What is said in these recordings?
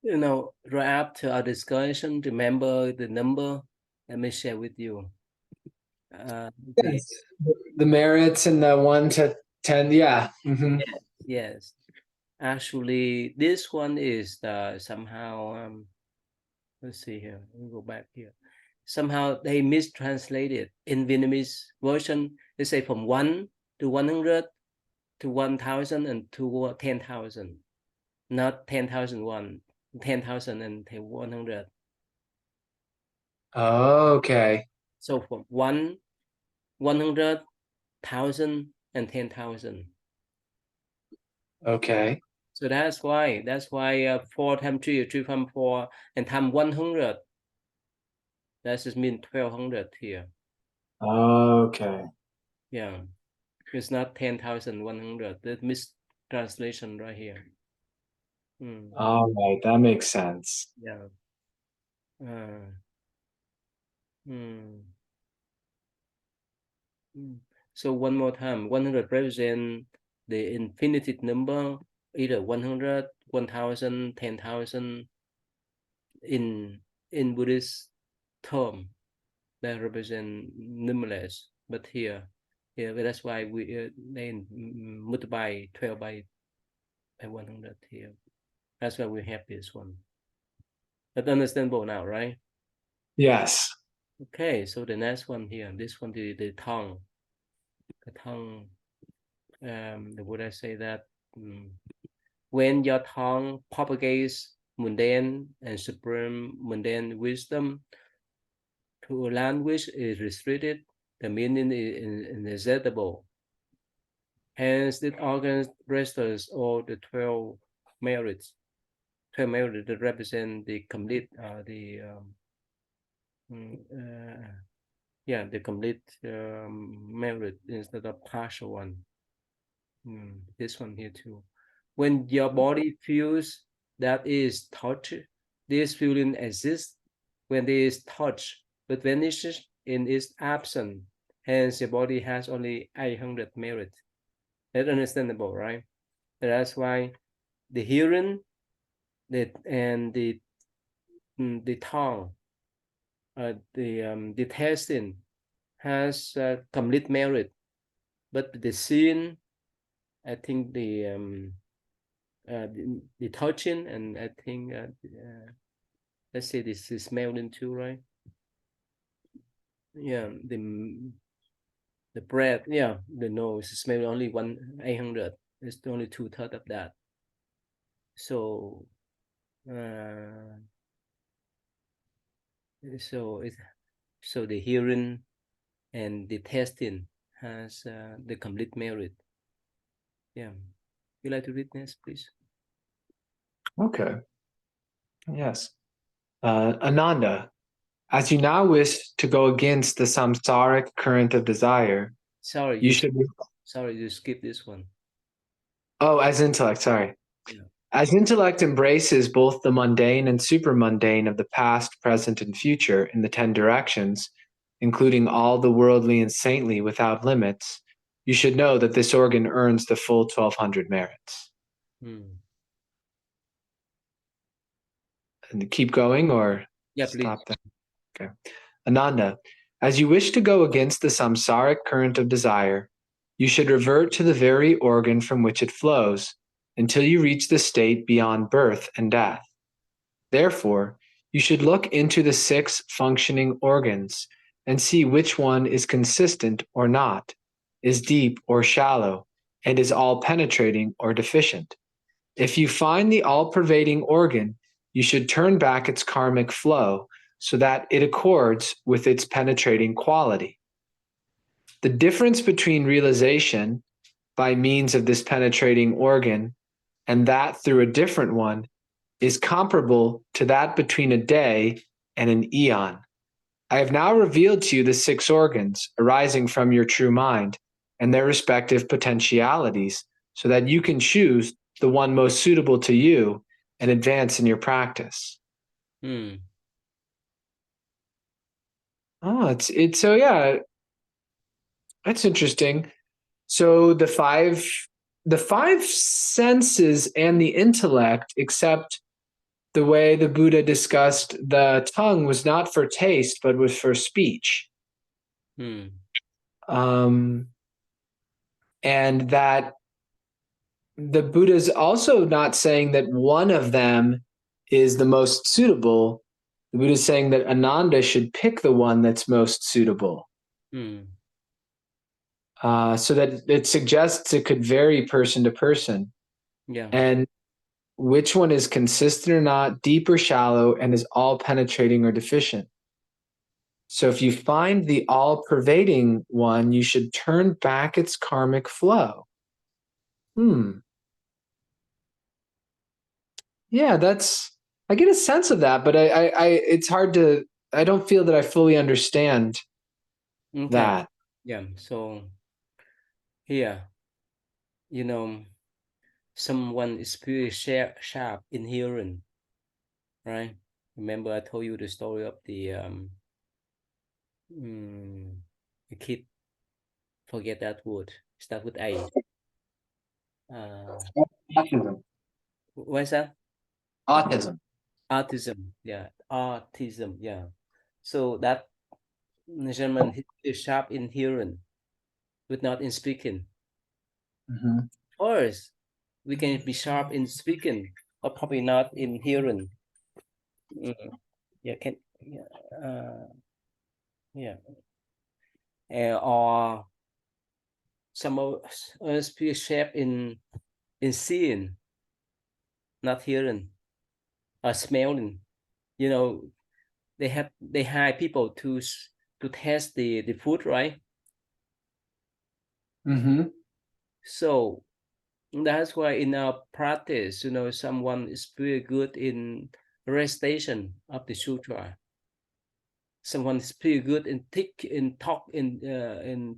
Right after our discussion, remember the number. Let me share with you. Yes. The merits and the 1 to 10. Yeah. Mm-hmm. Yes. Actually, this one is somehow, let's see here. Let me go back here. Somehow they mistranslated in Vietnamese version. They say from 1 to 100 to 1,000 and to 10,000, not 10,001, 10,000 and 100. Okay. So from 100,000 and 10,000. Okay. So that's why 4 times 3 is 3 times 4 and times 100. That just mean 1,200 here. Okay. Yeah, it's not 10,100. That mistranslation right here. All right. That makes sense. Yeah. Uh, mm, mm. So one more time, 100 represent the infinitive number, either 100, 1,000, 10,000 in Buddhist term that represent numberless. But here, that's why we they multiply 12 by 100 here. That's why we have this one. That's understandable now, right? Yes. Okay, so the next one here, this one, the tongue. The tongue, would I say that when your tongue propagates mundane and supreme mundane wisdom to a language is restricted, the meaning is inacceptable. Hence, the organ registers all the 12 merits. 12 merits that represent the complete, the complete merit instead of partial one. This one here too. When your body feels that is touch, this feeling exists when there is touch, but vanishes in its absence. Hence, your body has only 800 merit. That's understandable, right? That's why the hearing, and the tongue, the tasting has complete merit, but the seeing, I think the touching, and I think let's say this is smelling too, right? Yeah, the breath, yeah, the nose smell only 800. It's only 2/3 of that. So uh, so it so the hearing and the tasting has the complete merit. Yeah, you like to read this, please? Okay. Yes. Ananda, as you now wish to go against the samsaric current of desire, Sorry, you should. you skip this one. Oh, as intellect, sorry. Yeah. As intellect embraces both the mundane and supermundane of the past, present, and future in the 10 directions, including all the worldly and saintly without limits, you should know that this organ earns the full 1200 merits. Hmm. And keep going or Yeah, please. stop there? Okay. Ananda, as you wish to go against the samsaric current of desire, you should revert to the very organ from which it flows until you reach the state beyond birth and death. Therefore, you should look into the 6 functioning organs and see which one is consistent or not, is deep or shallow, and is all penetrating or deficient. If you find the all pervading organ, you should turn back its karmic flow so that it accords with its penetrating quality. The difference between realization by means of this penetrating organ and that through a different one is comparable to that between a day and an eon. I have now revealed to you the 6 organs arising from your true mind and their respective potentialities so that you can choose the one most suitable to you and advance in your practice. Hmm. Oh, it's so yeah, that's interesting. So the five senses and the intellect, except the way the Buddha discussed the tongue was not for taste, but was for speech. And that the Buddha is also not saying that one of them is the most suitable. The Buddha is saying that Ananda should pick the one that's most suitable. So that it suggests it could vary person to person. Yeah. And which one is consistent or not, deep or shallow, and is all penetrating or deficient. So if you find the all pervading one, you should turn back its karmic flow. Yeah, I get a sense of that, but it's hard to, I don't feel that I fully understand that. Yeah. So here, someone is pretty sharp in hearing, right? Remember I told you the story of the kid, forget that word, start with A. Autism. What's that? Autism. Autism. Yeah. Autism. Yeah. So that gentleman is sharp in hearing, but not in speaking. First, we can be sharp in speaking, but probably not in hearing. Yeah, or some of us be sharp in seeing, not hearing, or smelling. They hire people to test the food, right? So that's why in our practice, someone is very good in recitation of the sutra. Someone is pretty good in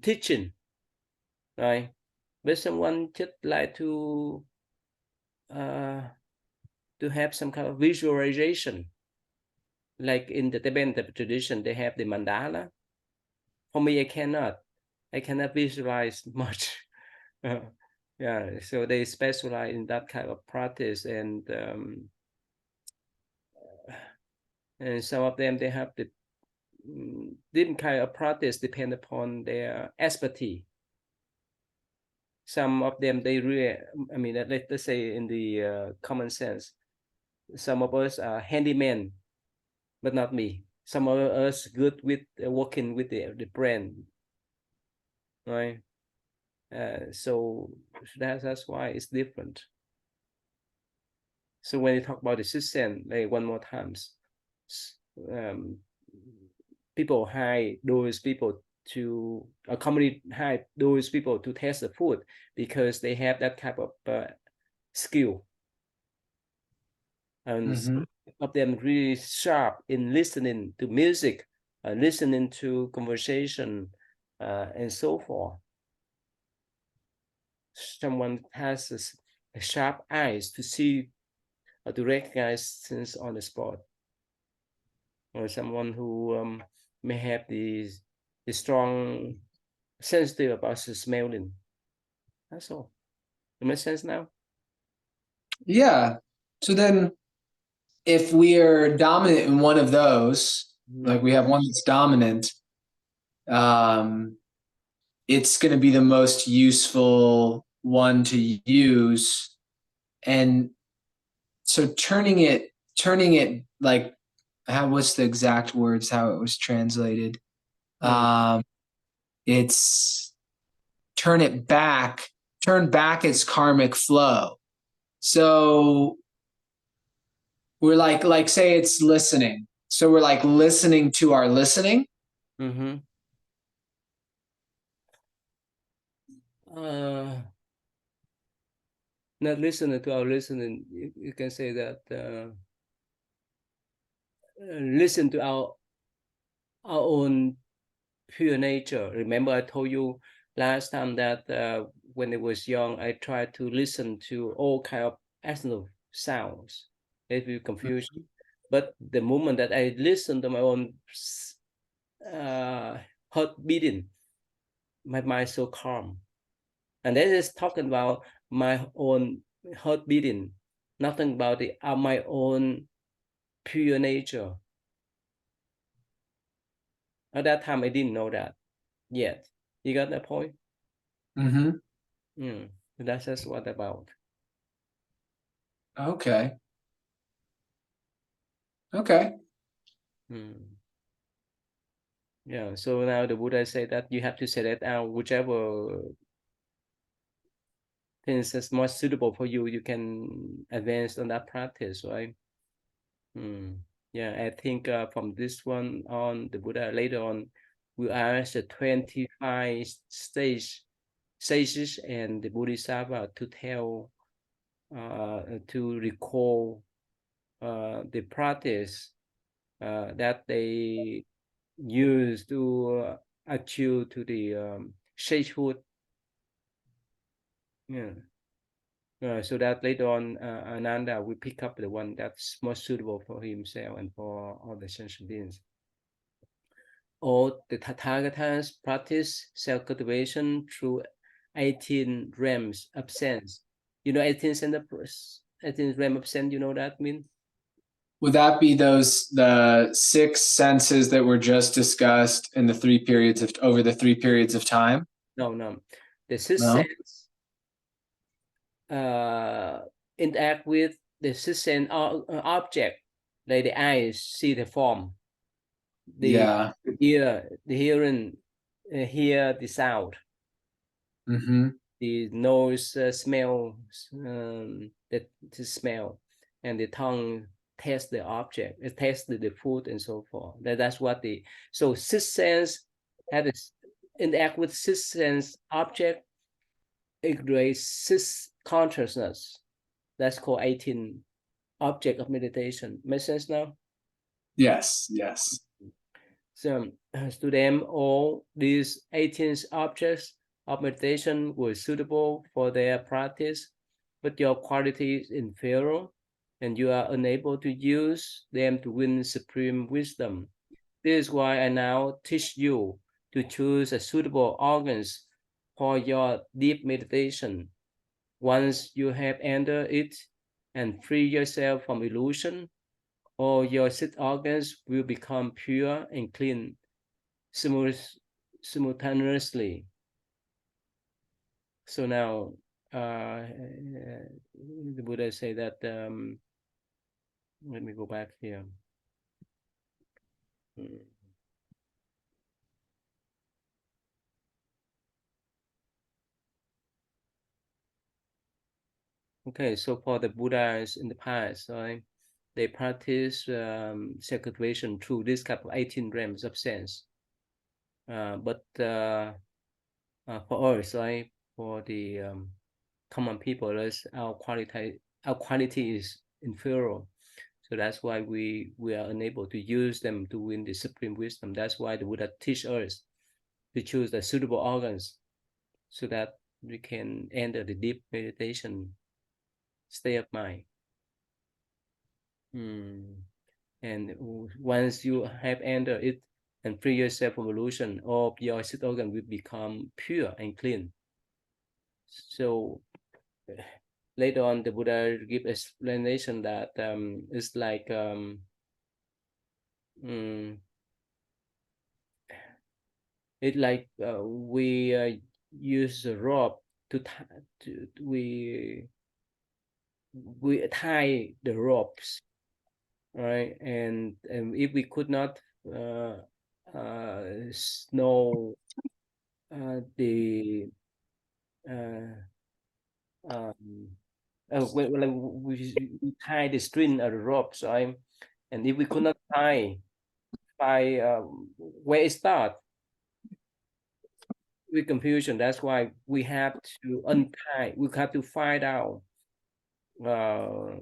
teaching, right? But someone just like to have some kind of visualization, like in the Tibetan tradition, they have the mandala. For me, I cannot visualize much. Yeah, so they specialize in that kind of practice, and some of them, they have the different kind of practice depend upon their expertise. Some of them, they really, I mean, let's say in the common sense, some of us are handyman, but not me. Some of us good with working with the brain, right? So that's why it's different. So when you talk about the system, like one more times, people hire those people to a company hire those people to test the food because they have that type of skill, and some of them really sharp in listening to music, listening to conversation, and so forth. Someone has a sharp eyes to see or to recognize things on the spot, or someone who may have the strong sensitive about the smelling. That's all. It makes sense now? Yeah. So then if we are dominant in one of those, like we have one that's dominant, it's going to be the most useful one to use. And so turning it like, what's the exact words, how it was translated? It's turn back its karmic flow. So we're like say it's listening. So we're like listening to our listening. Not listening to our listening, you can say that listen to our own pure nature. Remember I told you last time that when I was young, I tried to listen to all kind of external sounds. It will confuse you. But the moment that I listen to my own heart beating, my mind so calm. And that is talking about my own heart beating, nothing about my own pure nature. At that time, I didn't know that yet. You got that point? Mm-hmm. That's just what about. Okay. Okay. Yeah. So now the Buddha said that you have to select out whichever things is more suitable for you. You can advance on that practice, right? Yeah, I think from this one on, the Buddha later on will ask the 25 sages and the Bodhisattva to tell, to recall the practice that they use to achieve to the sagehood. Yeah. So that later on, Ananda will pick up the one that's more suitable for himself and for all the sentient beings. Or the Tathagatas practice self-cultivation through 18 realms of sense. You know 18 realm of sense, you know that mean? Would that be the 6 senses that were just discussed in the 3 periods of over the 3 periods of time? No. The sixth No. sense interact with the sixth sense object, like the eyes see the form, the Yeah. ear, the hearing, hear the sound, Mm-hmm. the nose smell the smell, and the tongue taste the object, it tastes the food and so forth. That's what the so sixth sense had this interact with sixth sense object, it creates sixth consciousness. That's called 18 object of meditation. Make sense now? Yes. Yes. So to them, all these 18 objects of meditation were suitable for their practice, but your quality is inferior and you are unable to use them to win supreme wisdom. This is why I now teach you to choose a suitable organs for your deep meditation. Once you have entered it and free yourself from illusion, all your six organs will become pure and clean simultaneously. So now, the Buddha say that, let me go back here. Okay, so for the Buddhas in the past, right, they practice self-cultivation through this kind of 18 realms of sense. But for us, right, for the common people, our quality is inferior. So that's why we are unable to use them to win the supreme wisdom. That's why the Buddha teach us to choose the suitable organs so that we can enter the deep meditation state of mind. And once you have entered it and free yourself from illusion, all your six organs will become pure and clean. So later on, the Buddha give explanation that it's like it's like we use a rope to we tie the ropes, right? And if we could not know the when we tie the string of the ropes, right? And if we could not tie by where it starts with confusion, that's why we have to untie. We have to find out uh,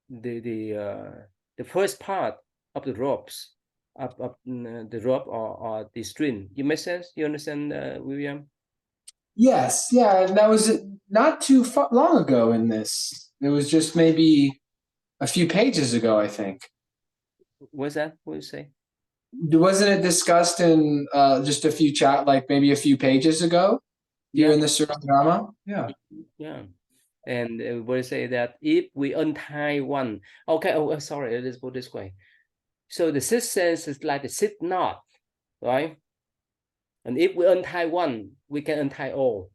the first part of the ropes of the rope or the string. You make sense? You understand, William? Yes. Yeah. And that was not too long ago in this. It was just maybe a few pages ago, I think. What's that? What you say? Wasn't it discussed in just a few like maybe a few pages ago here Yeah, in the suragama? Yeah. yeah. And we say that if we untie one, okay, sorry, let's put this way. So the sixth sense is like the sixth knot, right? And if we untie one, we can untie all.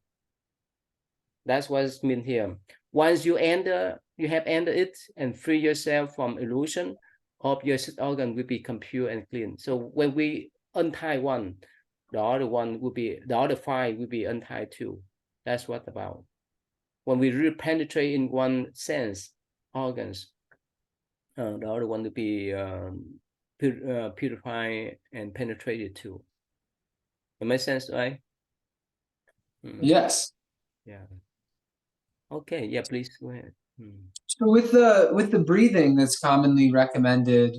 That's what's meant here. Once you have entered it and free yourself from illusion, of your sixth organ will become pure and clean. So when we untie one, the other five will be untied too. That's what about. When we really penetrate in one sense organs, the other one will be purified and penetrated too. It makes sense, right? Yes. Yeah. Okay. Yeah. Please go ahead. So with the breathing that's commonly recommended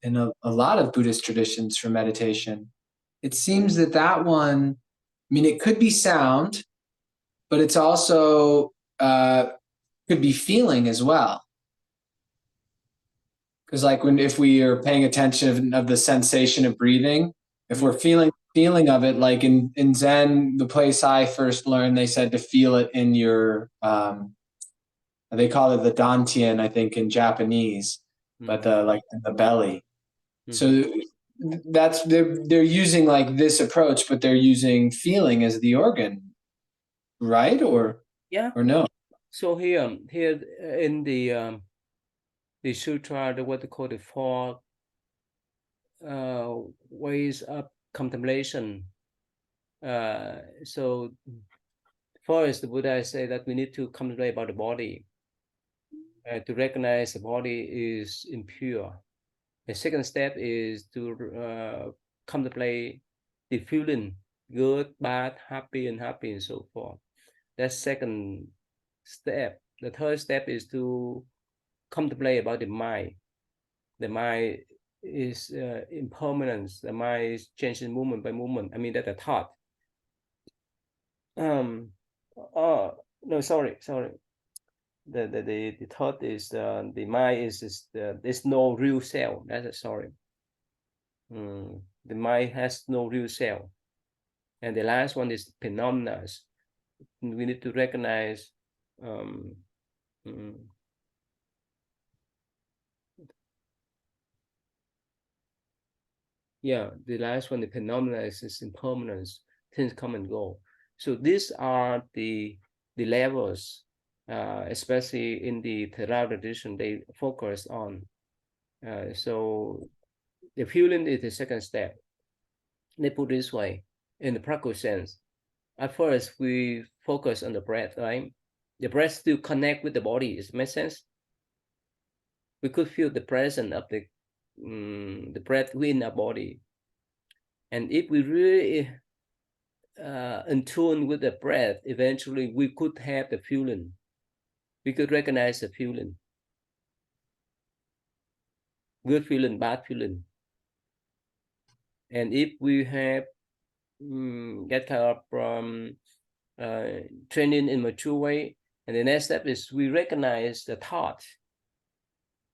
in a lot of Buddhist traditions for meditation, it seems that one, I mean, it could be sound, but it's also could be feeling as well. Because like if we are paying attention of the sensation of breathing, if we're feeling of it, like in Zen, the place I first learned, they said to feel it in your they call it the dantian, I think, in Japanese, but like in the belly. So that's they're using like this approach, but they're using feeling as the organ, right? Or no? So here in the sutra, what they call the four ways of contemplation. So first, the Buddha say that we need to contemplate about the body, to recognize the body is impure. The second step is to contemplate the feeling, good, bad, happy, unhappy, and so forth. That's second step. The third step is to contemplate about the mind. The mind is impermanence. The mind is changing moment by moment. I mean, that's a thought. No, sorry. The thought is the mind is there's no real self. That's a sorry. The mind has no real self. And the last one is phenomena. We need to recognize yeah, the last one, the phenomena is impermanence, things come and go. So these are the levels, especially in the Theravada tradition, they focus on. So the feeling is the second step. They put this way, in the practical sense. At first, we focus on the breath, right? The breath still connect with the body. It makes sense. We could feel the presence of the breath within our body. And if we really in tune with the breath, eventually we could have the feeling. We could recognize the feeling. Good feeling, bad feeling. And if we have that kind of training in mature way, and the next step is we recognize the thoughts.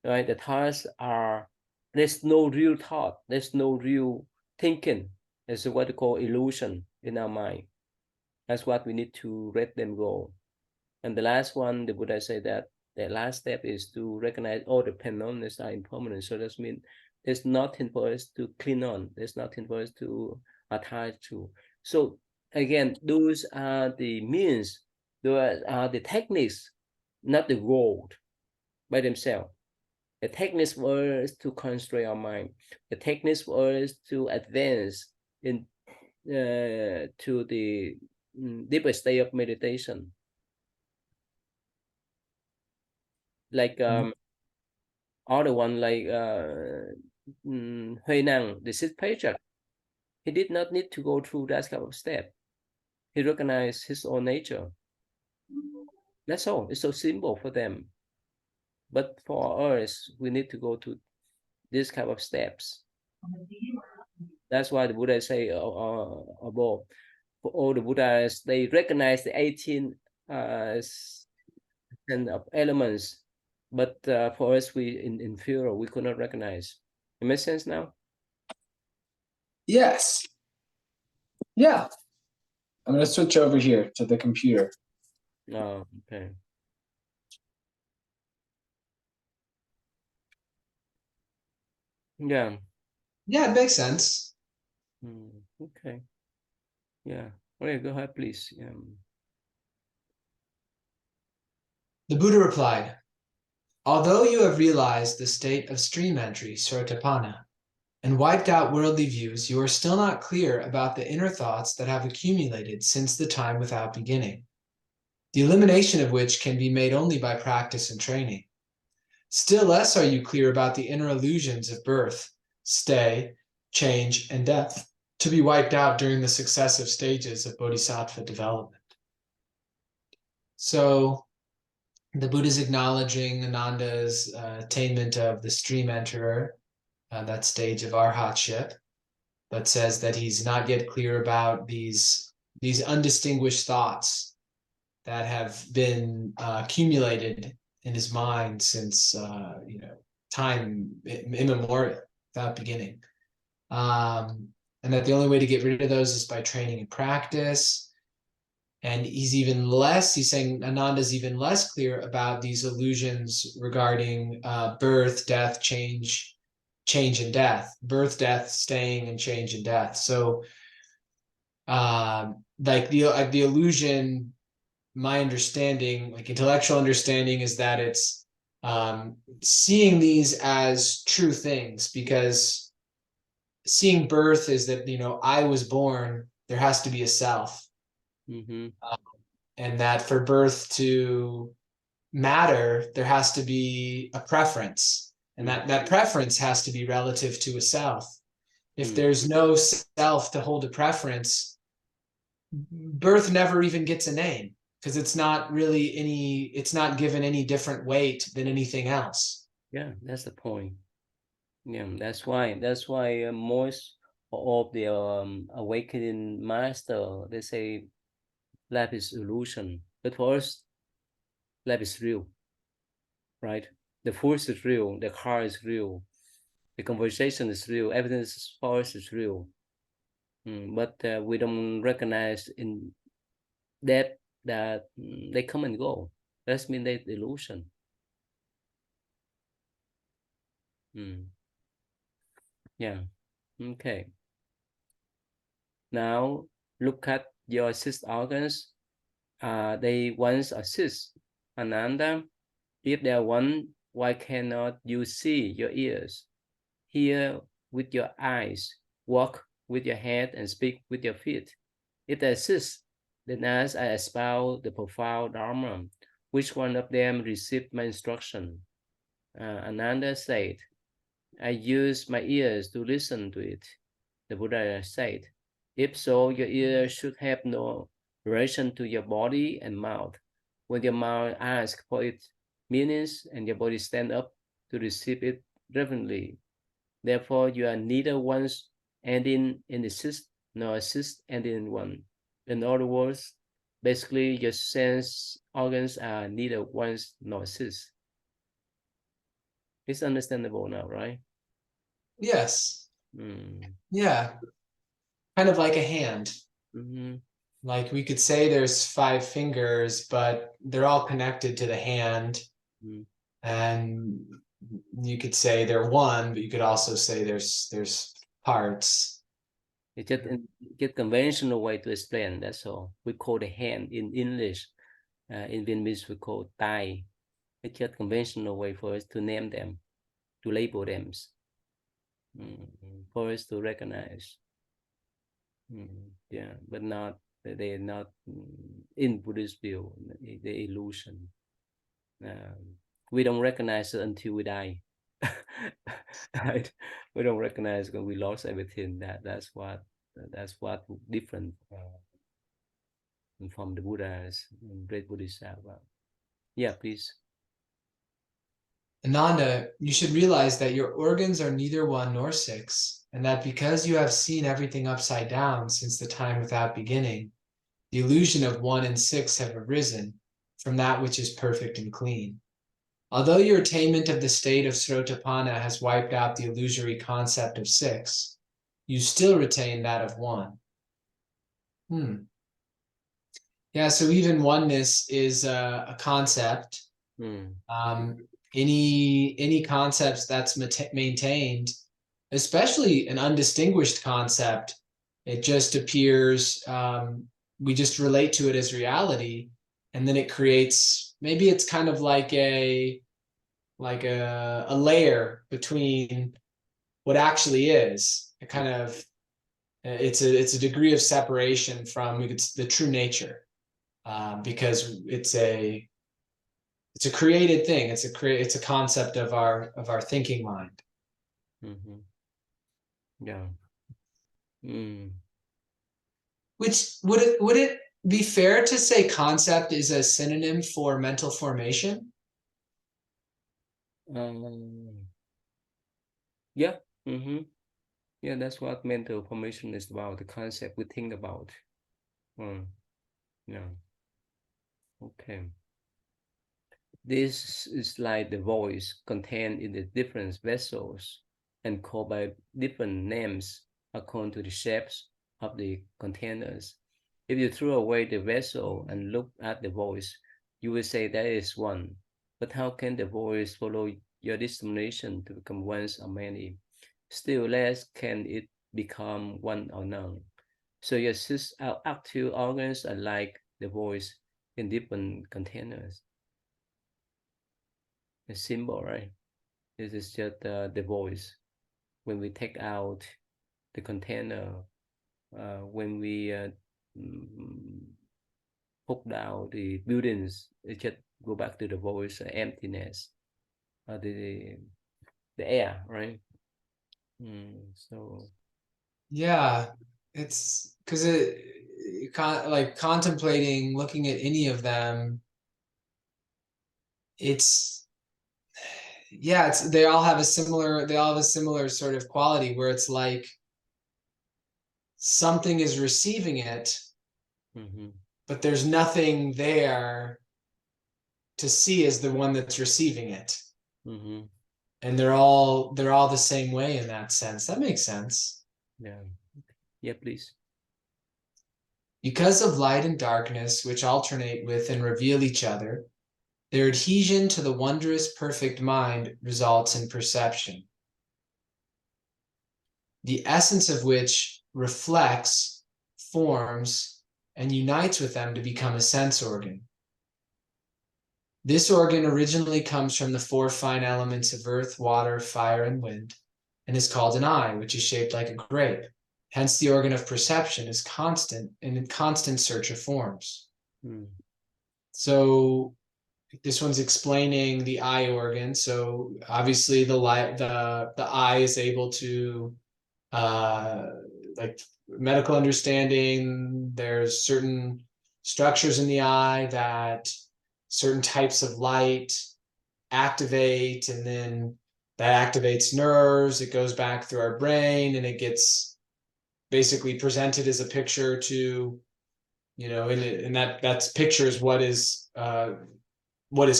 Right? The thoughts are, there's no real thought, there's no real thinking. It's what we call illusion in our mind. That's what we need to let them go. And the last one, the Buddha said that the last step is to recognize all the phenomena are impermanent. So that means there's nothing for us to cling on. There's nothing for us to attach to. So again, those are the means, those are the techniques, not the goal by themselves. The techniques for us to constrain our mind. The techniques for us to advance in to the deeper state of meditation. Like other one like Hui Nang, the sixth patriarch, he did not need to go through that kind of step. He recognized his own nature. That's all. It's so simple for them. But for us, we need to go to this kind of steps. That's why the Buddha say above, for all the Buddhas, they recognize the 18 of elements, but for us, we in inferior, we could not recognize. It makes sense now? Yes. Yeah. I'm going to switch over here to the computer. Oh, okay. Yeah. Yeah, it makes sense. Okay. Yeah. Okay, go ahead, please. The Buddha replied, although you have realized the state of stream entry, Sotapanna, and wiped out worldly views, you are still not clear about the inner thoughts that have accumulated since the time without beginning, the elimination of which can be made only by practice and training. Still less are you clear about the inner illusions of birth, stay, change, and death, to be wiped out during the successive stages of bodhisattva development. So the Buddha is acknowledging Ananda's attainment of the stream enterer, that stage of arhatship, but says that he's not yet clear about these undistinguished thoughts that have been accumulated in his mind since time immemorial, without beginning, and that the only way to get rid of those is by training and practice. And he's saying Ananda's even less clear about these illusions regarding birth, death, change and death, birth, death, staying, and change and death. So like the illusion, my understanding, like intellectual understanding, is that it's seeing these as true things, because seeing birth is that, I was born, there has to be a self. And that for birth to matter, there has to be a preference, and that preference has to be relative to a self. If there's no self to hold a preference, birth never even gets a name, because it's not given any different weight than anything else. Yeah, that's the point. Yeah, that's why most of the awakening master, they say life is illusion, but for us life is real, right? The force is real, the car is real, the conversation is real, everything for us is real. But we don't recognize in that they come and go. That's mean they illusion. Yeah. Okay. Now look at your six organs. They once assist Ananda. If they are one, why cannot you see your ears, hear with your eyes, walk with your head, and speak with your feet? If they assist, then as I expound the profound Dharma, which one of them received my instruction? Ananda said, I use my ears to listen to it. The Buddha said, if so, your ears should have no relation to your body and mouth. When your mouth asks for its meanings and your body stand up to receive it reverently. Therefore, you are neither once ending in assist nor assist ending in one. In other words, basically your sense organs are neither once nor assist. It's understandable now, right? Yes. Yeah. Kind of like a hand. Like we could say there's 5 fingers, but they're all connected to the hand. And you could say they're one, but you could also say there's parts. It's just conventional way to explain. That's all. We call the hand in English. In Vietnamese, we call tai. It's just conventional way for us to name them, to label them, for us to recognize. Yeah, but not they're not in Buddhist view. The illusion. We don't recognize it until we die. Right? We don't recognize when we lost everything. That's what different from the Buddhas and great Bodhisattva. Yeah, please. Ananda, you should realize that your organs are neither 1 nor 6, and that because you have seen everything upside down since the time without beginning, the illusion of 1 and 6 have arisen from that which is perfect and clean. Although your attainment of the state of Sotapanna has wiped out the illusory concept of 6, you still retain that of 1. Yeah, so even oneness is a concept. Any concepts that's maintained especially an undistinguished concept. It just appears, we just relate to it as reality, and then it creates, maybe it's kind of like a layer between what actually is. It kind of, it's a degree of separation from the true nature, because it's a created thing. It's a concept of our thinking mind. Yeah. Which would it be fair to say concept is a synonym for mental formation? Yeah. Yeah, that's what mental formation is about, the concept we think about. Yeah. Okay. This is like the voice contained in the different vessels and called by different names according to the shapes of the containers. If you throw away the vessel and look at the voice, you will say there is one. But how can the voice follow your determination to become one or many? Still less can it become one or none. So your active organs are like the voice in different containers. A symbol, right? This is just the voice. When we take out the container, when we put down the buildings, it just go back to the voice, emptiness, the air, right? So Yeah, it's because like contemplating, looking at any of them, it's yeah, they all have a similar sort of quality where it's like something is receiving it, but there's nothing there to see as the one that's receiving it. And they're all the same way in that sense. That makes sense. Yeah. Yeah, please. Because of light and darkness, which alternate with and reveal each other, their adhesion to the wondrous perfect mind results in perception, the essence of which reflects, forms, and unites with them to become a sense organ. This organ originally comes from the four fine elements of earth, water, fire, and wind, and is called an eye, which is shaped like a grape. Hence, the organ of perception is constant and in constant search of forms. So this one's explaining the eye organ. So obviously the eye is able to, like medical understanding, there's certain structures in the eye that certain types of light activate, and then that activates nerves. It goes back through our brain and it gets basically presented as a picture to, and that's picture is what is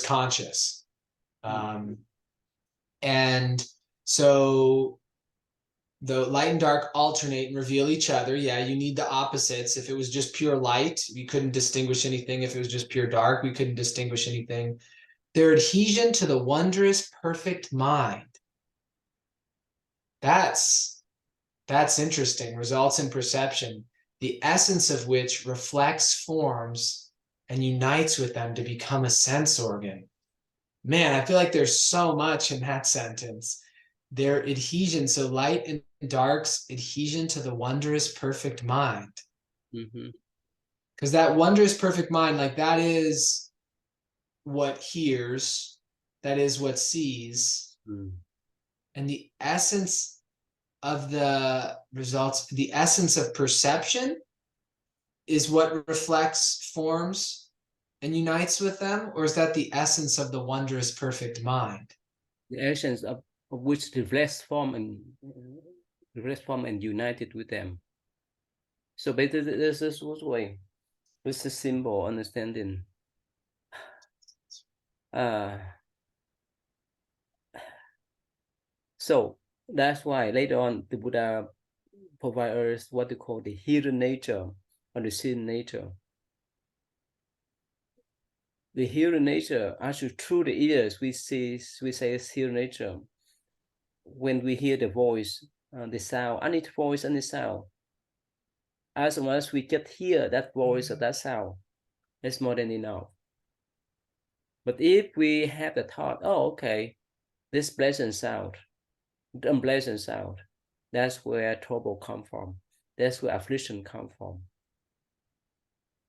conscious. And so the light and dark alternate and reveal each other. Yeah, you need the opposites. If it was just pure light, we couldn't distinguish anything. If it was just pure dark, we couldn't distinguish anything. Their adhesion to the wondrous perfect mind. That's interesting. Results in perception, the essence of which reflects forms and unites with them to become a sense organ. Man, I feel like there's so much in that sentence. Their adhesion, so light and dark's adhesion to the wondrous perfect mind. Because that wondrous perfect mind, like that is what hears, that is what sees. And the essence of the results, the essence of perception is what reflects forms and unites with them? Or is that the essence of the wondrous perfect mind? The essence of which reflects form and united with them. So basically, this is what way. This is symbol understanding. So that's why later on the Buddha provide us what they call the hidden nature or the seen nature. The hidden nature, actually through the ears, we say hidden nature. When we hear the voice, the sound, any voice, any sound. As long as we just hear that voice or that sound, that's more than enough. But if we have the thought, oh, okay, this pleasant sound, the unpleasant sound, that's where trouble come from. That's where affliction come from.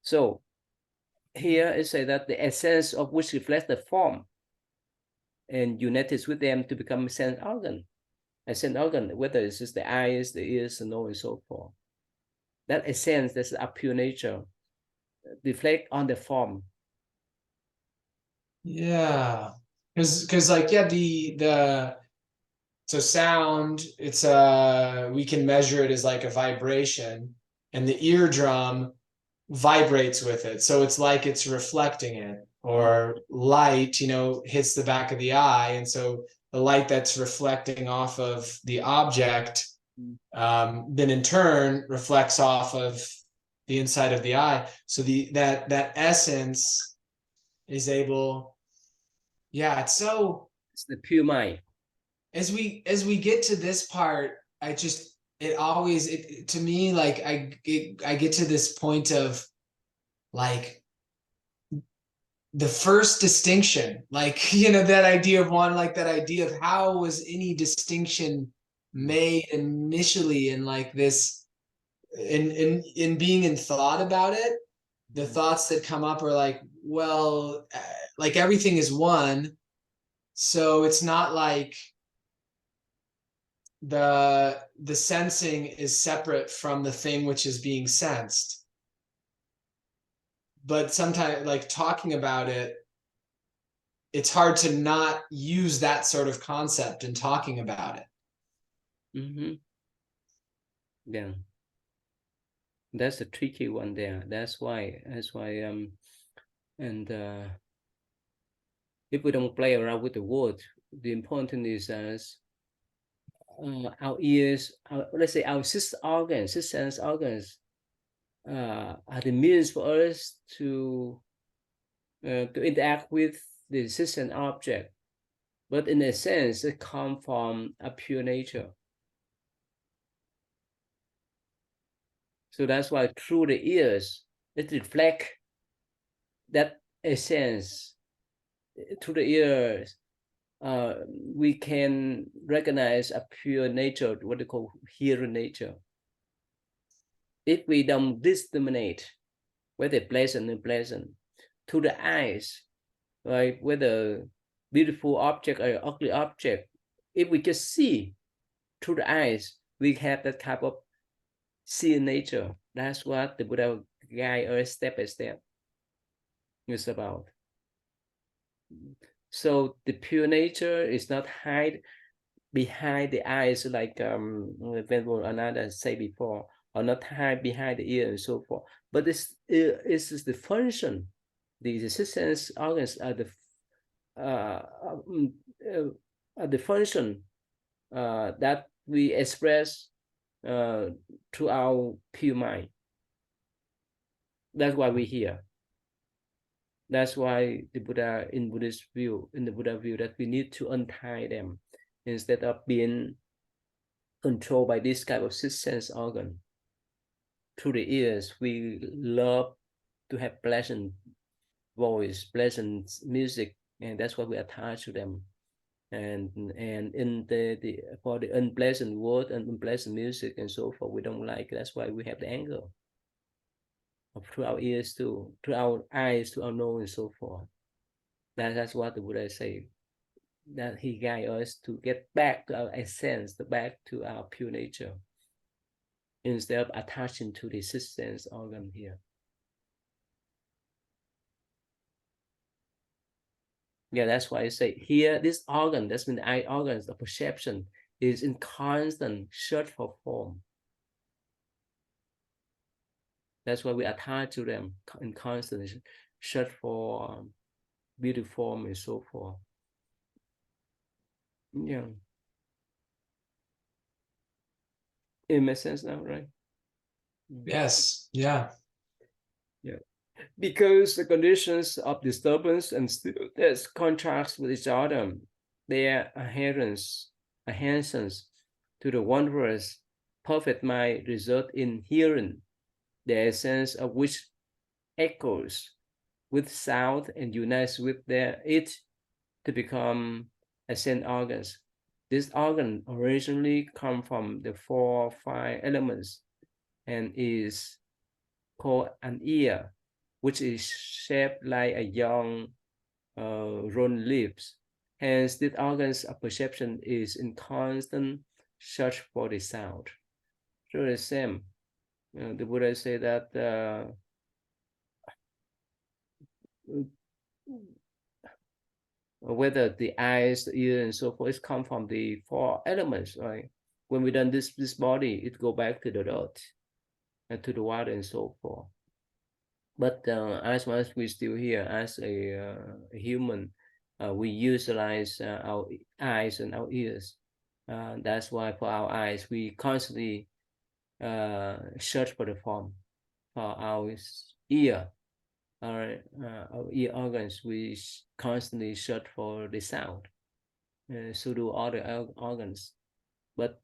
So here it says that the essence of which reflects the form and unites with them to become a sense organ. A sense organ, whether it's just the eyes, the ears, the nose, and so forth. That essence, that's a pure nature, reflect on the form. Yeah, because like yeah, the so sound, it's we can measure it as like a vibration, and the eardrum vibrates with it, so it's like it's reflecting it. Or light, hits the back of the eye, and so the light that's reflecting off of the object, then in turn reflects off of the inside of the eye. So that essence is able, yeah, it's so, It's the pure mind. as we get to this part, to me, like I get to this point of like the first distinction, like that idea of one, like that idea of how was any distinction made initially, and like this in being in thought about it. The thoughts that come up are like, well, like everything is one, so it's not like the sensing is separate from the thing which is being sensed. But sometimes, like talking about it, it's hard to not use that sort of concept in talking about it. Mm-hmm. Yeah, that's a tricky one there. That's why and if we don't play around with the word, the important is as our ears, let's say our six organs, six sense organs, are the means for us to interact with the existent object. But in a sense, it comes from a pure nature. So that's why through the ears, it reflects that essence. Through the ears, we can recognize a pure nature, what they call hero nature. If we don't discriminate whether pleasant or unpleasant, to the eyes, right, whether beautiful object or ugly object, if we just see through the eyes, we have that type of seeing nature. That's what the Buddha guide us step by step is about. So the pure nature is not hide behind the eyes, like Venerable Ananda said before, or not hide behind the ear and so forth. But this is the function. The sense organs are the function that we express through our pure mind. That's why we hear. That's why the Buddha, in the Buddha view, that we need to untie them instead of being controlled by this kind of sixth sense organ. Through the ears, we love to have pleasant voice, pleasant music, and that's why we attach to them. And in for the unpleasant word and unpleasant music and so forth, we don't like. That's why we have the anger through our ears too, through our eyes, to our nose and so forth. That's what the Buddha say, that he guides us to get back to our essence, back to our pure nature, instead of attaching to the sixth sense organ here. Yeah, that's why I say here, this organ, that's when the eye organs, the perception, is in constant search for form. That's why we attach to them in constant search for beauty form and so forth. Yeah. It makes sense now, right? Yes. Yeah. Yeah. Because the conditions of disturbance and stillness contrast with each other, their adherence to the wondrous perfect mind result in hearing, the essence of which echoes with sound and unites with it to become ascent organs. This organ originally come from the 4 5 elements and is called an ear, which is shaped like a young round leaves. Hence, this organs of perception is in constant search for the sound. So the same, the Buddha say that whether the eyes, the ear, and so forth, come from the 4 elements, right? When we done this body, it go back to the earth and to the water and so forth. But as much as we still here as a human, we utilize our eyes and our ears. That's why for our eyes, we constantly search for the form. For our ear, our ear organs, we constantly search for the sound. So do other organs. But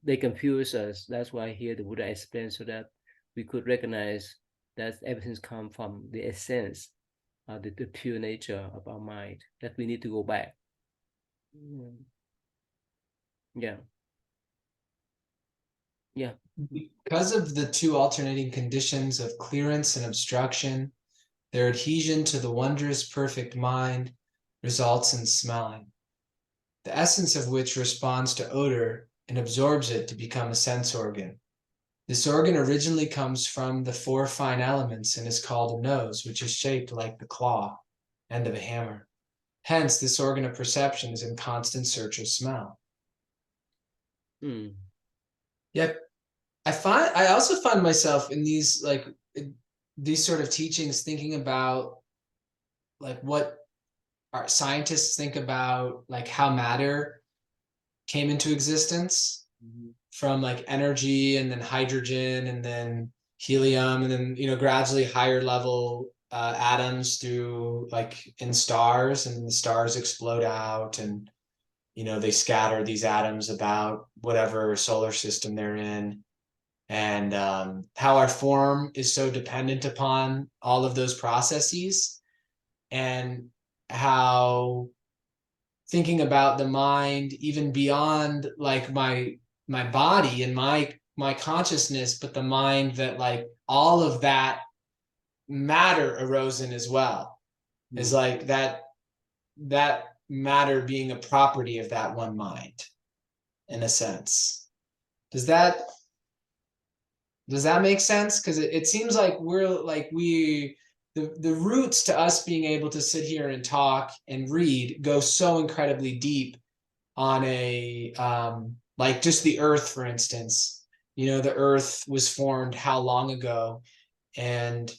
they confuse us. That's why here the Buddha explains so that we could recognize that everything's come from the essence, the pure nature of our mind, that we need to go back. Yeah. Yeah. Because of the 2 alternating conditions of clearance and obstruction, their adhesion to the wondrous perfect mind results in smelling, the essence of which responds to odor and absorbs it to become a sense organ. This organ originally comes from the 4 fine elements and is called a nose, which is shaped like the claw end of a hammer. Hence, this organ of perception is in constant search of smell. Yep. I also find myself in these sort of teachings thinking about like what our scientists think about like how matter came into existence from like energy and then hydrogen and then helium and then gradually higher level atoms through like in stars, and the stars explode out and they scatter these atoms about whatever solar system they're in, and how our form is so dependent upon all of those processes, and how thinking about the mind even beyond like my body and my consciousness, but the mind that like all of that matter arose in as well, is like that matter being a property of that one mind in a sense. Does that make sense? Because it seems like the roots to us being able to sit here and talk and read go so incredibly deep on a like just the earth, for instance. The earth was formed how long ago, and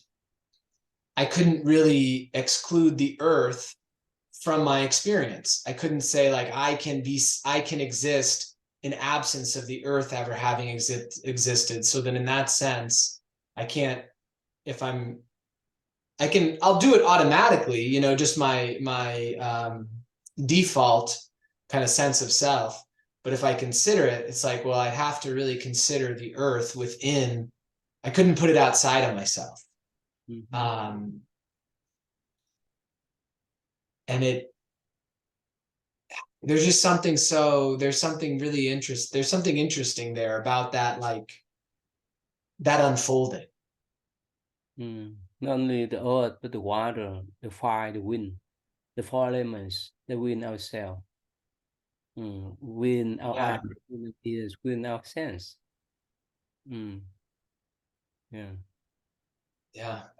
I couldn't really exclude the earth from my experience. I couldn't say like I can exist in absence of the earth ever having existed. So then in that sense, I can't, if I'll do it automatically, just my default kind of sense of self. But if I consider it, it's like, well, I have to really consider the earth within. I couldn't put it outside of myself. And there's something really interesting there about that, like that unfolding. Not only the earth, but the water, the fire, the wind, the 4 elements, the wind ourselves, wind our eyes, wind our ears, wind our sense. Yeah.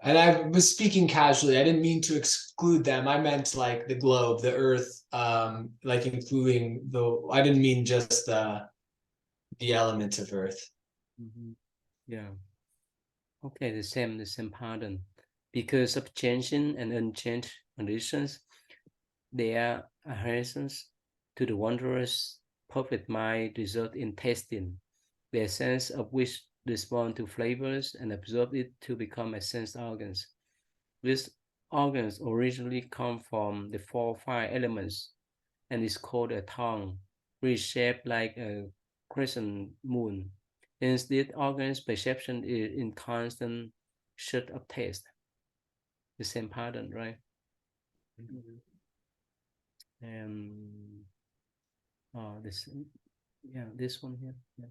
And I was speaking casually. I didn't mean to exclude them. I meant like the globe, the earth, like including I didn't mean just the element of earth. Yeah. Okay, the same pattern. Because of changing and unchanged conditions, their adherence to the wondrous perfect mind result in tasting, the sense of which respond to flavors and absorb it to become a sense organs. These organs originally come from the 4 5 elements and is called a tongue, reshaped like a crescent moon. Instead, organs perception is in constant shift of taste. The same pattern, right? And this, yeah, this one here. Yeah.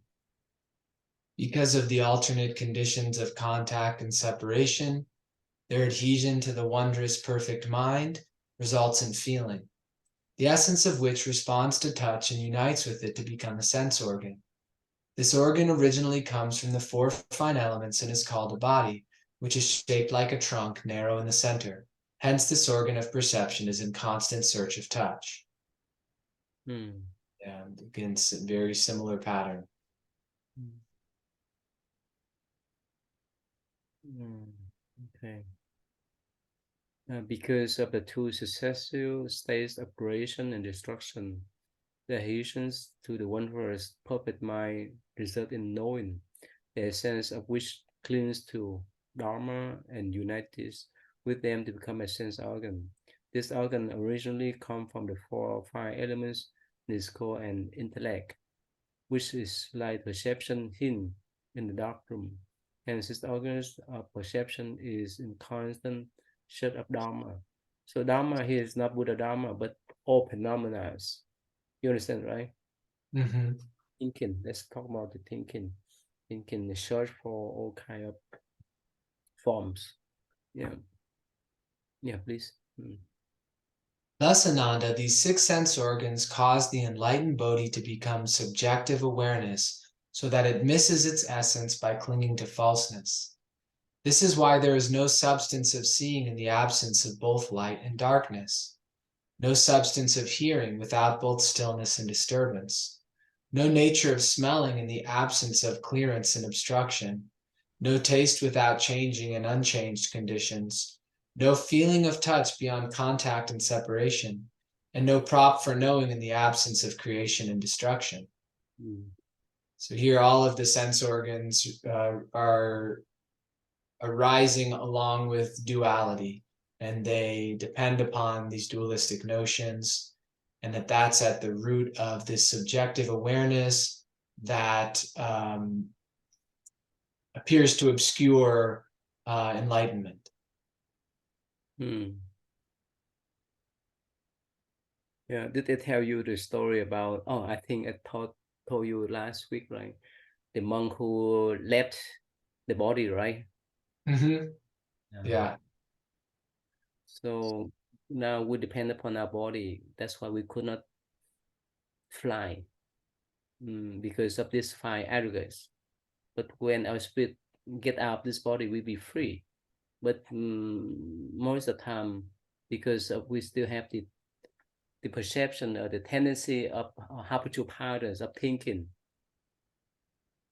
Because of the alternate conditions of contact and separation, their adhesion to the wondrous perfect mind results in feeling, the essence of which responds to touch and unites with it to become a sense organ. This organ originally comes from the four fine elements and is called a body, which is shaped like a trunk, narrow in the center. Hence, this organ of perception is in constant search of touch. And again, very similar pattern. Okay. Because of the two successive states of creation and destruction, the adhesions to the wondrous perfect mind result in knowing, the essence of which clings to Dharma and unites with them to become a sense organ. This organ originally comes from the four or five elements, discord and intellect, which is like perception hidden in the dark room. Hence, this organs of perception is in constant shift of Dharma. So Dharma here is not Buddha Dharma, but all phenomena. You understand, right? Thinking. Let's talk about the thinking. Thinking, the search for all kind of forms. Yeah. Yeah, please. Thus, Ananda, these six sense organs cause the enlightened Bodhi to become subjective awareness so that it misses its essence by clinging to falseness. This is why there is no substance of seeing in the absence of both light and darkness, no substance of hearing without both stillness and disturbance, no nature of smelling in the absence of clearance and obstruction, no taste without changing and unchanged conditions, no feeling of touch beyond contact and separation, and no prop for knowing in the absence of creation and destruction. So here all of the sense organs are arising along with duality, and they depend upon these dualistic notions, and that's at the root of this subjective awareness that appears to obscure enlightenment. Yeah, did they tell you the story about, I think I told you last week, right? The monk who left the body, right? Yeah. So now we depend upon our body. That's why we could not fly, because of this five aggregates. But when our spirit get out of this body, we be free. But most of the time, because we still have the perception or the tendency of habitual patterns of thinking,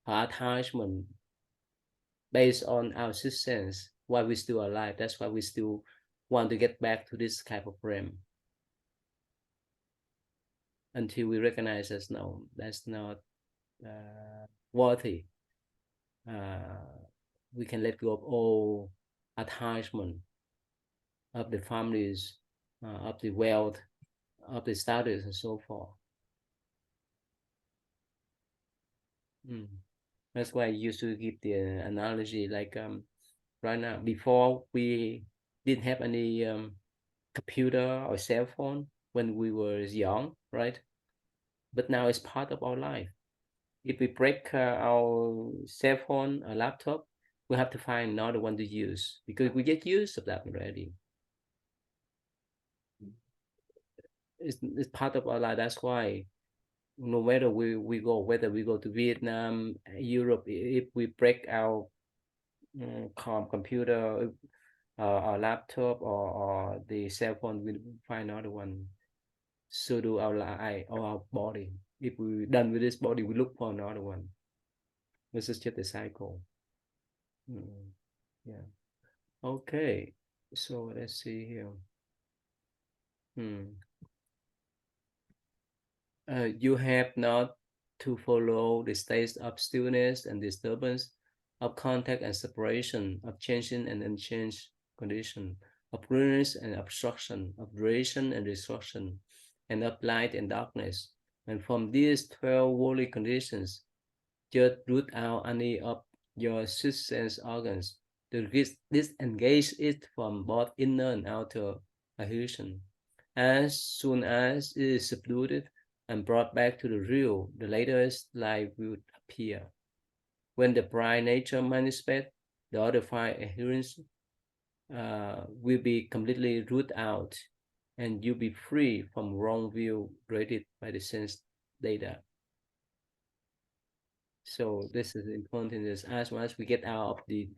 attachment based on our existence, why we still alive. That's why we still want to get back to this type of realm. Until we recognize as no, that's not worthy. We can let go of all attachment of the families, of the wealth, of the status, and so forth. That's why I used to give the analogy like right now, before we didn't have any computer or cell phone when we were young, right? But now it's part of our life. If we break our cell phone or laptop, we have to find another one to use because we get used to that already. It's part of our life. That's why no matter we go, whether we go to Vietnam, Europe, if we break our computer, our laptop, or the cell phone, we find another one. So do our eye or our body. If we're done with this body, we look for another one. This is just a cycle. Yeah. Okay. So let's see here. You have not to follow the states of stillness and disturbance, of contact and separation, of changing and unchanged condition, of clearness and obstruction, of duration and destruction, and of light and darkness. And from these 12 worldly conditions, just root out any of your six sense organs to disengage it from both inner and outer illusion. As soon as it is subdued and brought back to the real, the latest life will appear. When the bright nature manifests, the other five adherents will be completely rooted out, and you'll be free from wrong view created by the sense data. So this is important, is as much as we get out of the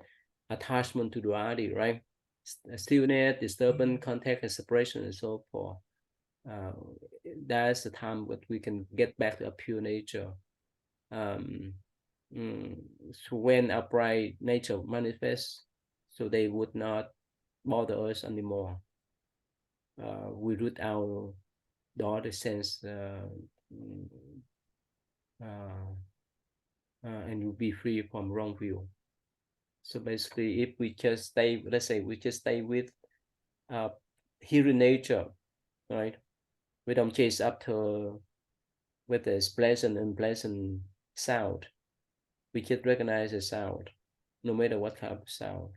attachment to duality, right? Stillness, disturbance, contact, and separation, and so forth. That's the time that we can get back to a pure nature. So when a bright nature manifests, so they would not bother us anymore. We root out the other sense, and you'll be free from wrong view. So basically, if we just stay, let's say we just stay with hearing nature, right? We don't chase after whether it's pleasant and unpleasant sound. We just recognize the sound, no matter what kind of sound,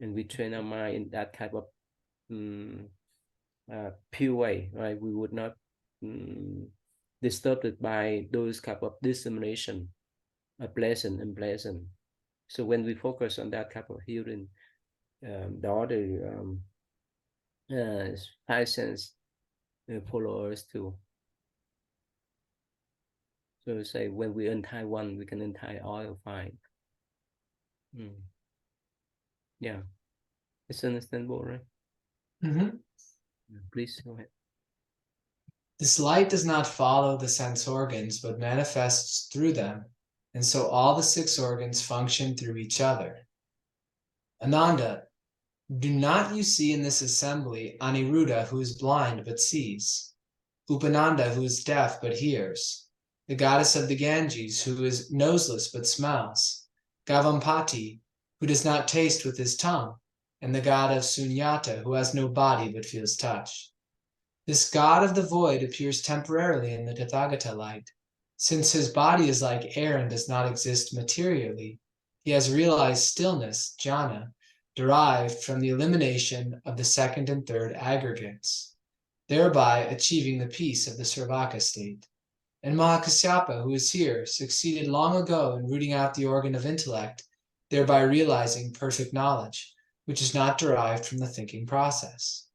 and we train our mind in that type of pure way, right? We would not disturbed by those type of discrimination, pleasant and unpleasant. So when we focus on that type of hearing, the other five sense follow us too. So say when we untie one, we can untie all five. Yeah, it's understandable, right? Mm-hmm. Please go ahead. This light does not follow the sense organs, but manifests through them, and so all the six organs function through each other. Ananda, do not you see in this assembly Aniruddha, who is blind but sees, Upananda, who is deaf but hears, the goddess of the Ganges, who is noseless but smells, Gavampati, who does not taste with his tongue, and the god of Sunyata, who has no body but feels touch. This god of the void appears temporarily in the Tathagata light. Since his body is like air and does not exist materially, he has realized stillness, jhana, derived from the elimination of the second and third aggregates, thereby achieving the peace of the Sarvaka state. And Mahakasyapa, who is here, succeeded long ago in rooting out the organ of intellect, thereby realizing perfect knowledge, which is not derived from the thinking process.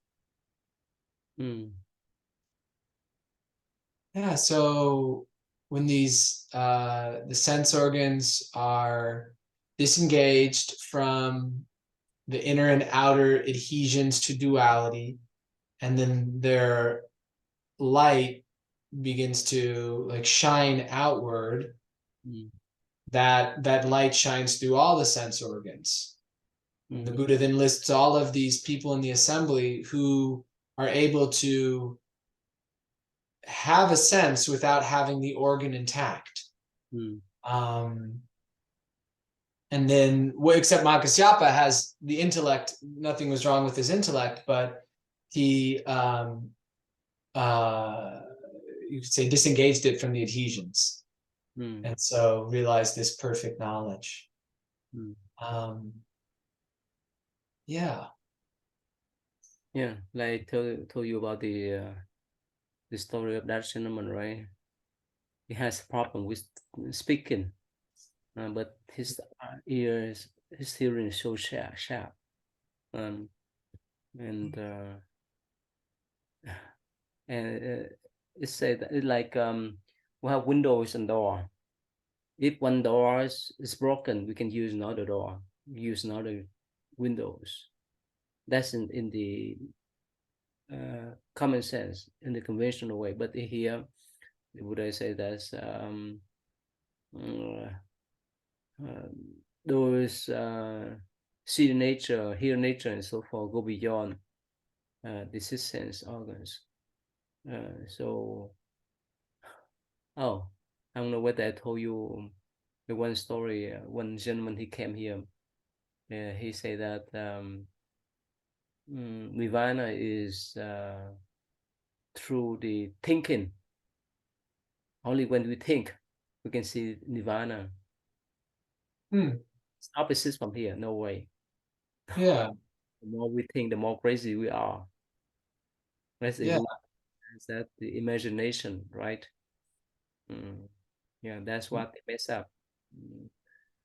Yeah, so when these the sense organs are disengaged from the inner and outer adhesions to duality, and then their light begins to like shine outward, that light shines through all the sense organs. The Buddha then lists all of these people in the assembly who are able to have a sense without having the organ intact. And then, well, except Mahakasyapa has the intellect, nothing was wrong with his intellect, but he, you could say, disengaged it from the adhesions. And so realized this perfect knowledge. Yeah. Yeah, like I told you about the story of that gentleman, right? He has a problem with speaking, but his ears, his hearing is so sharp. And it said that it's like we have windows and door. If one door is broken, we can use another door, use another windows. That's in the common sense, in the conventional way. But here, would I say that's uh, those see nature, hear nature, and so forth go beyond the six sense organs. So, oh, I don't know whether I told you the one story. One gentleman, he came here. He said that nirvana is through the thinking. Only when we think, we can see nirvana. It's opposite from here, no way. Yeah. The more we think, the more crazy we are. That's Yeah. that the imagination, right? Yeah, that's what they mess up.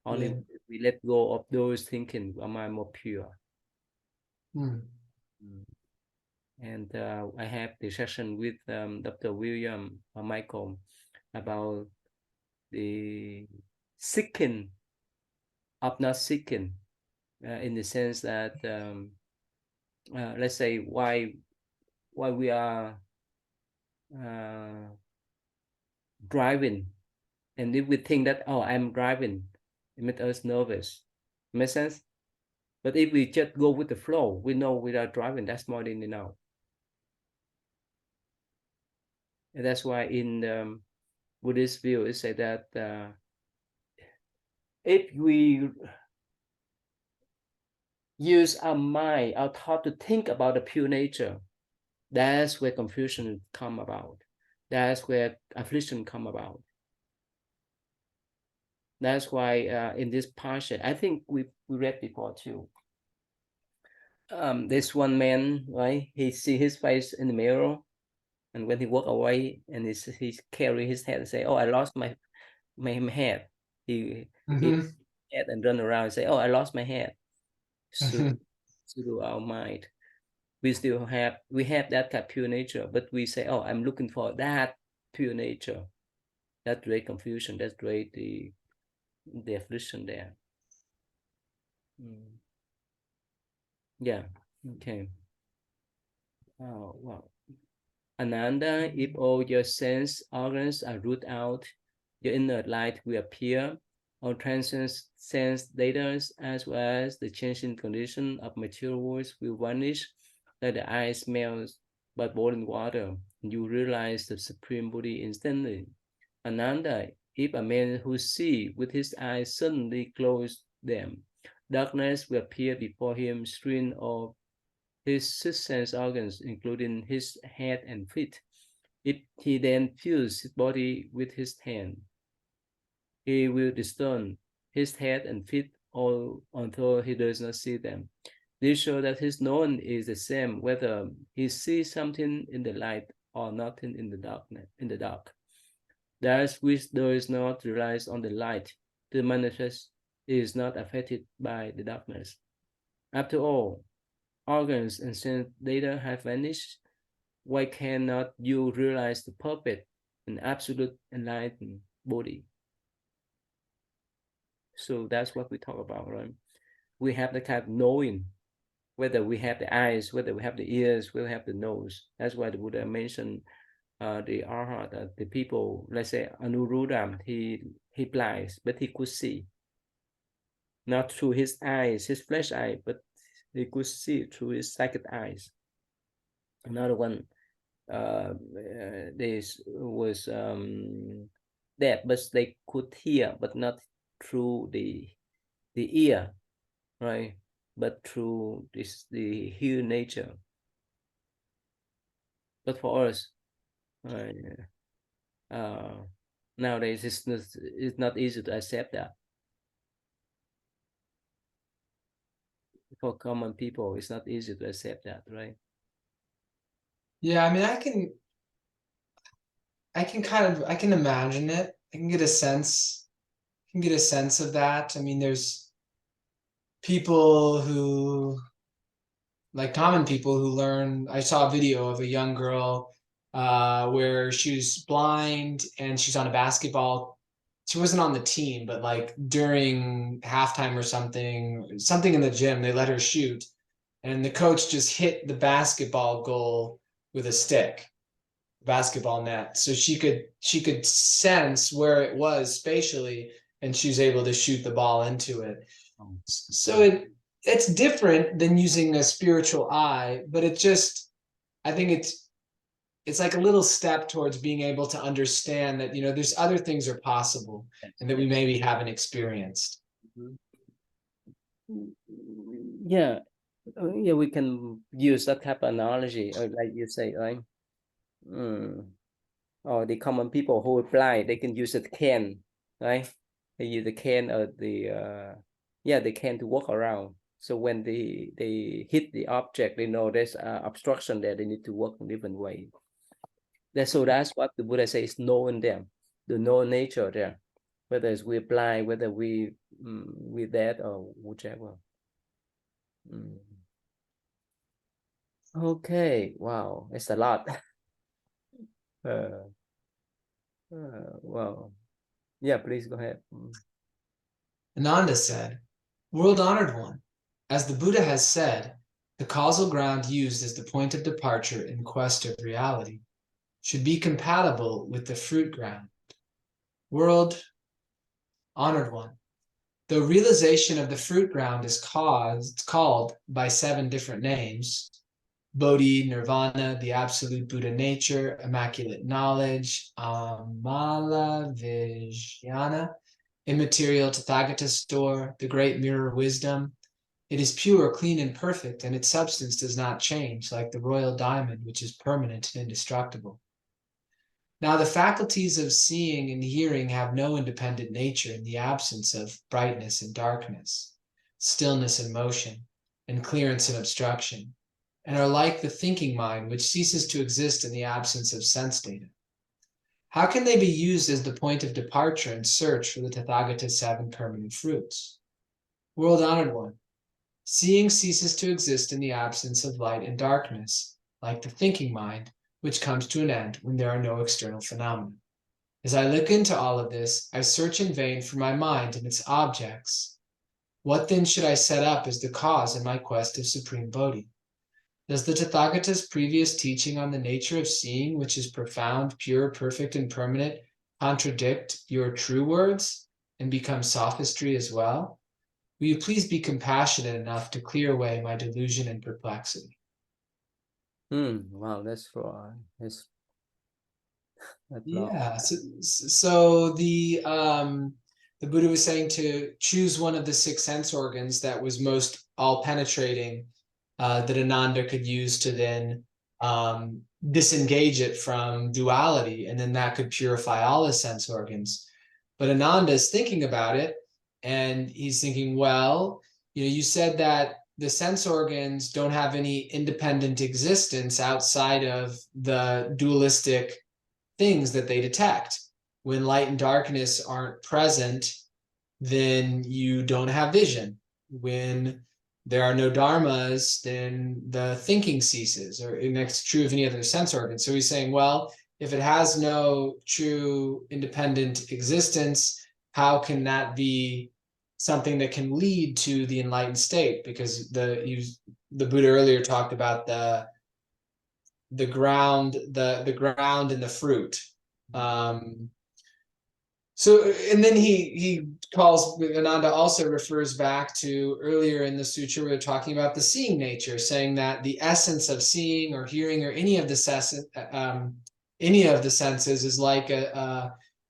Only Yeah. if we let go of those thinking, our mind more pure. And I have the session with Dr. William Michael about the seeking of not seeking, in the sense that let's say why we are driving, and if we think that, oh, I'm driving, it makes us nervous. Make sense? But if we just go with the flow, we know we are driving. That's more than enough. And that's why in Buddhist view, it say that if we use our mind, our thought to think about the pure nature, that's where confusion come about. That's where affliction come about. That's why in this passage, I think we read before too. This one man, right? He see his face in the mirror, and when he walk away, and he carry his head and say, "Oh, I lost my head." He head and run around and say, "Oh, I lost my head." So to our mind, we still have that kind of pure nature, but we say, "Oh, I'm looking for that pure nature." That great confusion. That's great the affliction there. Yeah. Okay. Oh wow. Ananda, if all your sense organs are rooted out, your inner light will appear. All transient sense data, as well as the changing condition of material worlds, will vanish, like the eye smells but boiling water. You realize the Supreme Buddha instantly. Ananda, if a man who sees with his eyes suddenly close them, darkness will appear before him, strewn of his six sense organs, including his head and feet. If he then fills his body with his hand, he will discern his head and feet, all although he does not see them. This shows that his knowing is the same whether he sees something in the light or nothing in the darkness. Thus, which does not rely on the light, the manifest is not affected by the darkness. After all, organs and sense data have vanished. Why cannot you realize the perfect and absolute enlightened body? So that's what we talk about, right? We have the kind of knowing, whether we have the eyes, whether we have the ears, whether we have the nose. That's why the Buddha mentioned the arhat, the people, let's say Anuruddha, he blind, but he could see. Not through his eyes, his flesh eye, but he could see through his psychic eyes. Another one, this was deaf, but they could hear, but not through the ear, right? But through the hear nature. But for us, nowadays it's not easy to accept that. For common people, it's not easy to accept that, right? Yeah, I mean, I can imagine it. I can get a sense, of that. I mean, there's people who, like common people who learn. I saw a video of a young girl where she was blind and she's on a basketball. She wasn't on the team, but like during halftime or something in the gym, they let her shoot, and the coach just hit the basketball goal with a stick, basketball net, so she could sense where it was spatially, and she was able to shoot the ball into it. So it's different than using a spiritual eye, but I think it's like a little step towards being able to understand that, there's other things are possible and that we maybe haven't experienced. Yeah, yeah, we can use that type of analogy, like you say, right? or the common people who are blind, they can use a cane, right? They use the cane or the cane to walk around. So when they hit the object, they know there's obstruction there. They need to walk in a different way. That's what the Buddha says, knowing them, the know nature there, whether it's we're blind, whether we're dead or whichever. Okay, wow, it's a lot. Well, yeah, please go ahead. Ananda said, World honored one, as the Buddha has said, the causal ground used as the point of departure in quest of reality should be compatible with the fruit ground. World honored one, though realization of the fruit ground is called by 7 different names, Bodhi, Nirvana, the absolute Buddha nature, immaculate knowledge, Amala Vijnana, immaterial Tathagata store, the great mirror wisdom. It is pure, clean, and perfect, and its substance does not change, like the royal diamond, which is permanent and indestructible. Now, the faculties of seeing and hearing have no independent nature in the absence of brightness and darkness, stillness and motion, and clearance and obstruction, and are like the thinking mind, which ceases to exist in the absence of sense data. How can they be used as the point of departure and search for the Tathagata's 7 permanent fruits? World honored one, seeing ceases to exist in the absence of light and darkness, like the thinking mind, which comes to an end when there are no external phenomena. As I look into all of this, I search in vain for my mind and its objects. What then should I set up as the cause in my quest of supreme Bodhi? Does the Tathagata's previous teaching on the nature of seeing, which is profound, pure, perfect, and permanent, contradict your true words and become sophistry as well? Will you please be compassionate enough to clear away my delusion and perplexity? Wow, that's long. Yeah. So the Buddha was saying to choose one of the 6 sense organs that was most all penetrating, that Ananda could use to then disengage it from duality, and then that could purify all the sense organs. But Ananda is thinking about it, and he's thinking, well, you said that the sense organs don't have any independent existence outside of the dualistic things that they detect. When light and darkness aren't present, then you don't have vision. When there are no dharmas, then the thinking ceases, and that's true of any other sense organ. So he's saying, well, if it has no true independent existence, how can that be something that can lead to the enlightened state? Because the Buddha earlier talked about the ground, the ground and the fruit. So, and then he calls, Ananda also refers back to earlier in the sutra, we were talking about the seeing nature, saying that the essence of seeing or hearing or any of the senses is like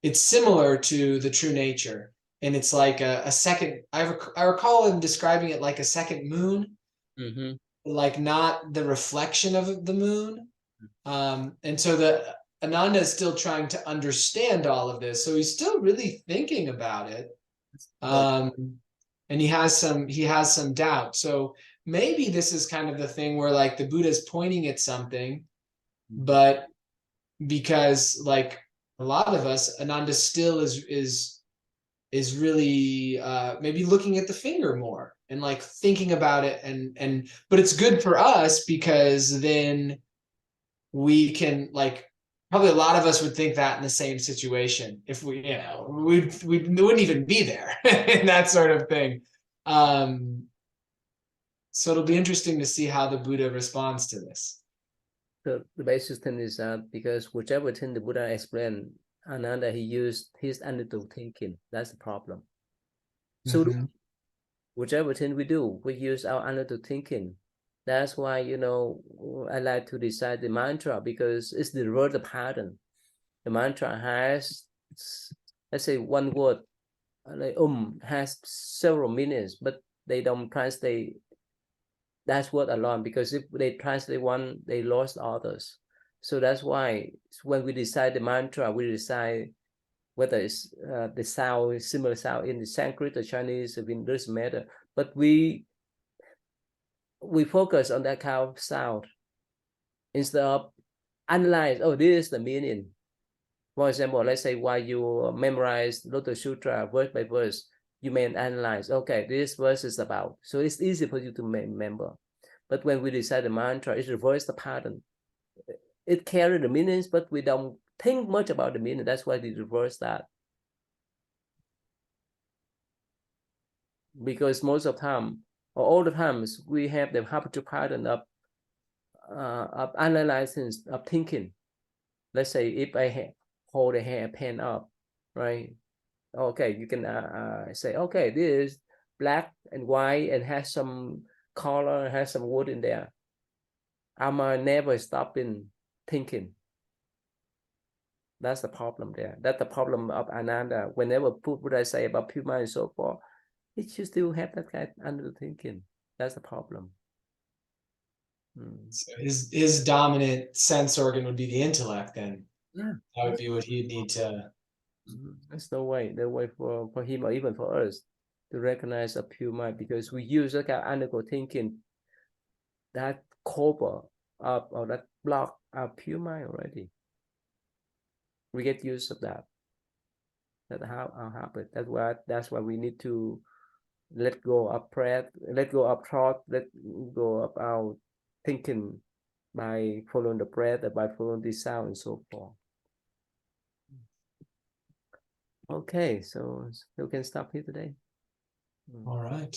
it's similar to the true nature. And it's like a second, I recall him describing it like a second moon, like not the reflection of the moon. And so Ananda is still trying to understand all of this. So he's still really thinking about it. And he has some doubt. So maybe this is kind of the thing where like the Buddha is pointing at something, but because like a lot of us, Ananda still is really maybe looking at the finger more and like thinking about it, and but it's good for us because then we can, like, probably a lot of us would think that in the same situation if we wouldn't even be there and that sort of thing. So it'll be interesting to see how the Buddha responds to this. The basic thing is that because whichever thing the Buddha explained, Ananda, he used his analytical thinking. That's the problem. So whichever thing we do, we use our analytical thinking. That's why, I like to decide the mantra, because it's the word pattern. The mantra has, let's say, one word, like has several meanings, but they don't translate that word alone, because if they translate one, they lost others. So that's why when we decide the mantra, we decide whether it's the sound, similar sound in the Sanskrit or Chinese, it doesn't matter. But we focus on that kind of sound instead of analyze, oh, this is the meaning. For example, let's say while you memorize Lotus Sutra verse by verse, you may analyze, okay, this verse is about. So it's easy for you to remember. But when we decide the mantra, it reverses the pattern. It carries the meanings, but we don't think much about the meaning. That's why we reverse that. Because most of the time, or all the times, we have the habitual pattern of analyzing, of thinking. Let's say if I hold a hair pen up, right? Okay, you can say, okay, this is black and white and has some color, has some wood in there. I might never stop in thinking. That's the problem there. That's the problem of Ananda. Whenever Buddha say about pure mind and so forth, it should still have that kind of under thinking. That's the problem. So his dominant sense organ would be the intellect then. Yeah. That would be what he'd need to. There's no way for him or even for us to recognize a pure mind, because we use that kind of analytical thinking, that cover up or that block our pure mind already. We get used of that. That's how our habit. That's why we need to let go of breath, let go of thought, let go of our thinking by following the breath, by following the sound and so forth. Okay, so we can stop here today. All right.